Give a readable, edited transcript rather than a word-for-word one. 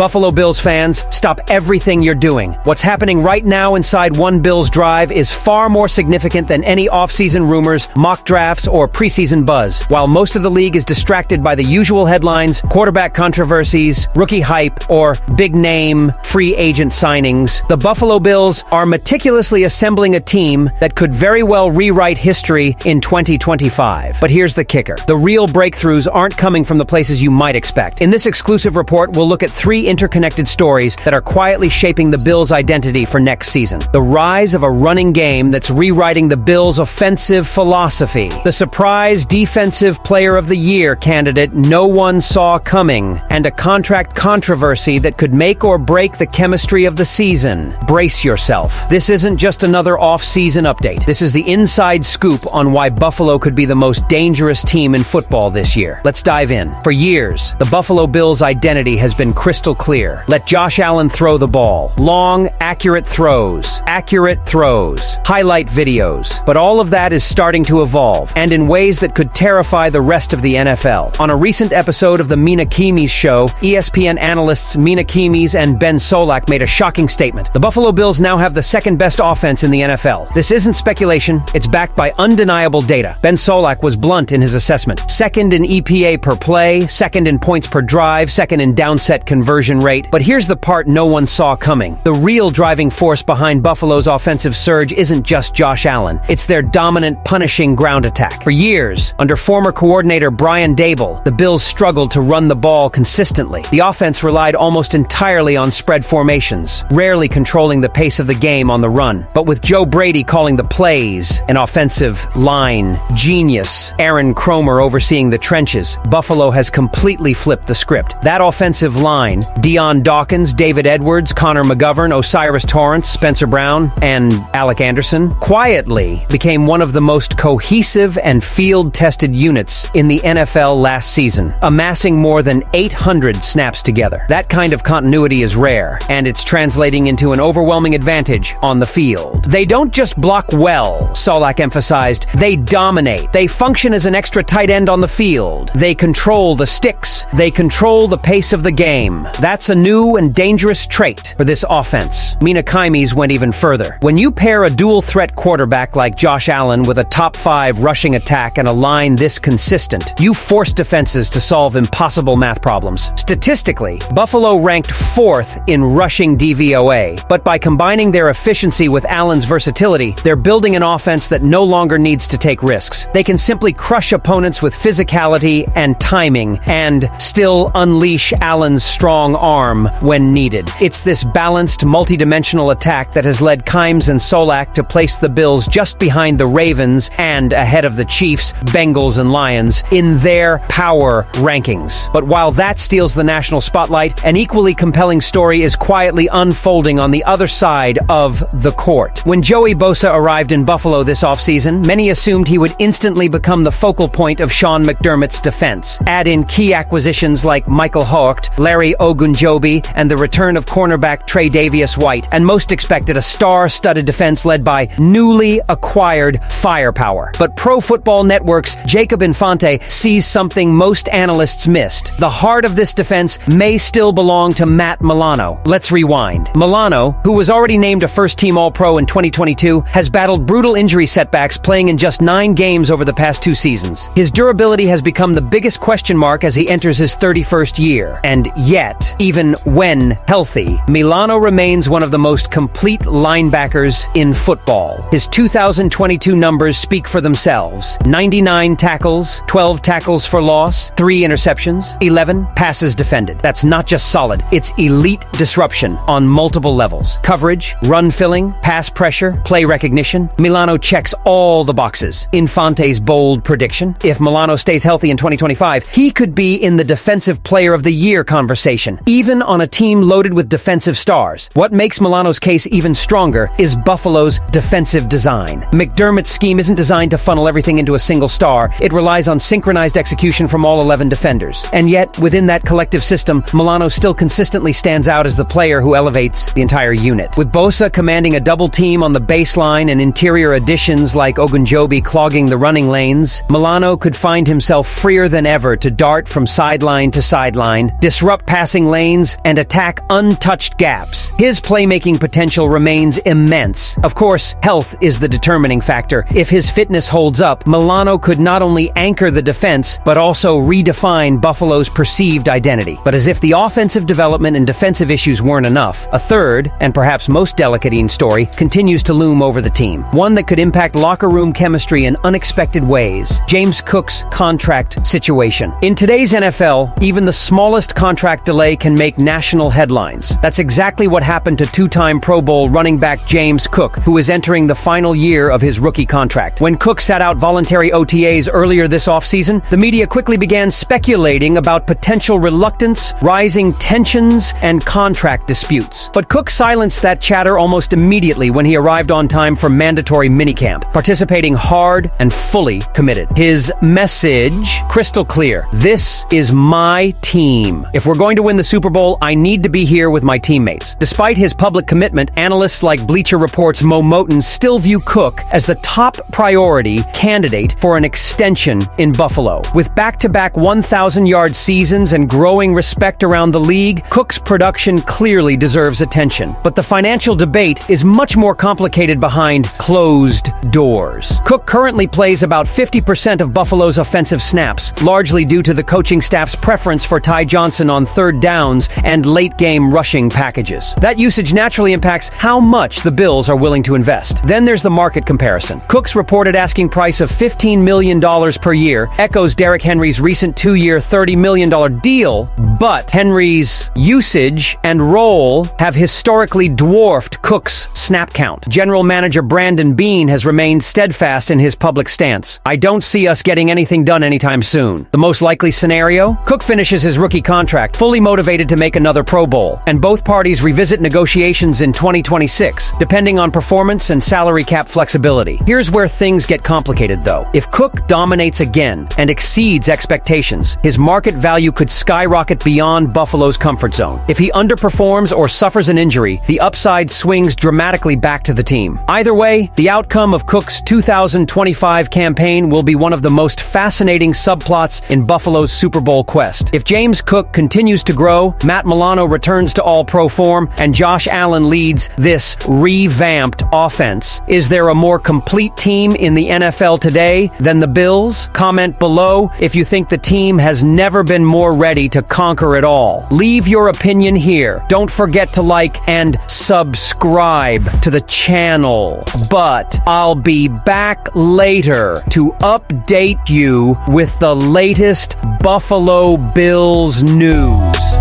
Buffalo Bills fans, stop everything you're doing. What's happening right now inside One Bills Drive is far more significant than any offseason rumors, mock drafts, or preseason buzz. While most of the league is distracted by the usual headlines, quarterback controversies, rookie hype, or big-name free agent signings, the Buffalo Bills are meticulously assembling a team that could very well rewrite history in 2025. But here's the kicker. The real breakthroughs aren't coming from the places you might expect. In this exclusive report, we'll look at three interconnected stories that are quietly shaping the Bills' identity for next season. The rise of a running game that's rewriting the Bills' offensive philosophy. The surprise Defensive Player of the Year candidate no one saw coming. And a contract controversy that could make or break the chemistry of the season. Brace yourself. This isn't just another off-season update. This is the inside scoop on why Buffalo could be the most dangerous team in football this year. Let's dive in. For years, the Buffalo Bills' identity has been crystal clear. Let Josh Allen throw the ball. Long, accurate throws. Highlight videos. But all of that is starting to evolve, and in ways that could terrify the rest of the NFL. On a recent episode of the Mina Kimes Show, ESPN analysts Mina Kimes and Ben Solak made a shocking statement. The Buffalo Bills now have the second best offense in the NFL. This isn't speculation, it's backed by undeniable data. Ben Solak was blunt in his assessment. Second in EPA per play, second in points per drive, second in downset conversion rate. But here's the part no one saw coming. The real driving force behind Buffalo's offensive surge isn't just Josh Allen. It's their dominant, punishing ground attack. For years, under former coordinator Brian Daboll, the Bills struggled to run the ball consistently. The offense relied almost entirely on spread formations, rarely controlling the pace of the game on the run. But with Joe Brady calling the plays, an offensive line genius, Aaron Cromer overseeing the trenches, Buffalo has completely flipped the script. That offensive line, Deion Dawkins, David Edwards, Connor McGovern, Osiris Torrance, Spencer Brown, and Alec Anderson, quietly became one of the most cohesive and field-tested units in the NFL last season, amassing more than 800 snaps together. That kind of continuity is rare, and it's translating into an overwhelming advantage on the field. They don't just block well, Solak emphasized, they dominate. They function as an extra tight end on the field. They control the sticks. They control the pace of the game. That's a new and dangerous trait for this offense. Mina Kimes went even further. When you pair a dual-threat quarterback like Josh Allen with a top-5 rushing attack and a line this consistent, you force defenses to solve impossible math problems. Statistically, Buffalo ranked 4th in rushing DVOA, but by combining their efficiency with Allen's versatility, they're building an offense that no longer needs to take risks. They can simply crush opponents with physicality and timing, and still unleash Allen's strong arm when needed. It's this balanced, multidimensional attack that has led Kimes and Solak to place the Bills just behind the Ravens and ahead of the Chiefs, Bengals, and Lions in their power rankings. But while that steals the national spotlight, an equally compelling story is quietly unfolding on the other side of the court. When Joey Bosa arrived in Buffalo this offseason, many assumed he would instantly become the focal point of Sean McDermott's defense. Add in key acquisitions like Michael Hocht, Larry Ogunjobi, and the return of cornerback Tre'Davious White, and most expected a star-studded defense led by newly acquired firepower. But Pro Football Network's Jacob Infante sees something most analysts missed. The heart of this defense may still belong to Matt Milano. Let's rewind. Milano, who was already named a first-team All-Pro in 2022, has battled brutal injury setbacks playing in just 9 games over the past 2 seasons. His durability has become the biggest question mark as he enters his 31st year. And yet, even when healthy, Milano remains one of the most complete linebackers in football. His 2022 numbers speak for themselves. 99 tackles, 12 tackles for loss, 3 interceptions, 11 passes defended. That's not just solid, it's elite disruption on multiple levels. Coverage, run filling, pass pressure, play recognition. Milano checks all the boxes. Infante's bold prediction: if Milano stays healthy in 2025, he could be in the Defensive Player of the Year conversation, even on a team loaded with defensive stars. What makes Milano's case even stronger is Buffalo's defensive design. McDermott's scheme isn't designed to funnel everything into a single star. It relies on synchronized execution from all 11 defenders. And yet, within that collective system, Milano still consistently stands out as the player who elevates the entire unit. With Bosa commanding a double team on the baseline and interior additions like Ogunjobi clogging the running lanes, Milano could find himself freer than ever to dart from sideline to sideline, disrupt passing lanes and attack untouched gaps. His playmaking potential remains immense. Of course, health is the determining factor. If his fitness holds up, Milano could not only anchor the defense, but also redefine Buffalo's perceived identity. But as if the offensive development and defensive issues weren't enough, a third, and perhaps most delicate story, continues to loom over the team. One that could impact locker room chemistry in unexpected ways. James Cook's contract situation. In today's NFL, even the smallest contract delay can make national headlines. That's exactly what happened to two-time Pro Bowl running back James Cook, who is entering the final year of his rookie contract. When Cook sat out voluntary OTAs earlier this offseason, the media quickly began speculating about potential reluctance, rising tensions, and contract disputes. But Cook silenced that chatter almost immediately when he arrived on time for mandatory minicamp, participating hard and fully committed. His message, crystal clear: this is my team. If we're going to win the Super Bowl, I need to be here with my teammates. Despite his public commitment, analysts like Bleacher Report's Mo Moton still view Cook as the top priority candidate for an extension in Buffalo. With back-to-back 1,000-yard seasons and growing respect around the league, Cook's production clearly deserves attention. But the financial debate is much more complicated behind closed doors. Cook currently plays about 50% of Buffalo's offensive snaps, largely due to the coaching staff's preference for Ty Johnson on third downs and late-game rushing packages. That usage naturally impacts how much the Bills are willing to invest. Then there's the market comparison. Cook's reported asking price of $15 million per year echoes Derrick Henry's recent two-year $30 million deal, but Henry's usage and role have historically dwarfed Cook's snap count. General manager Brandon Beane has remained steadfast in his public stance. I don't see us getting anything done anytime soon. The most likely scenario? Cook finishes his rookie contract, fully motivated to make another Pro Bowl, and both parties revisit negotiations in 2026, depending on performance and salary cap flexibility. Here's where things get complicated, though. If Cook dominates again and exceeds expectations, his market value could skyrocket beyond Buffalo's comfort zone. If he underperforms or suffers an injury, the upside swings dramatically back to the team. Either way, the outcome of Cook's 2025 campaign will be one of the most fascinating subplots in Buffalo's Super Bowl quest. If James Cook continues to grow, Matt Milano returns to all-pro form, and Josh Allen leads this revamped offense, is there a more complete team in the NFL today than the Bills? Comment below if you think the team has never been more ready to conquer it all. Leave your opinion here. Don't forget to like and subscribe to the channel. But I'll be back later to update you with the latest Buffalo Bills news.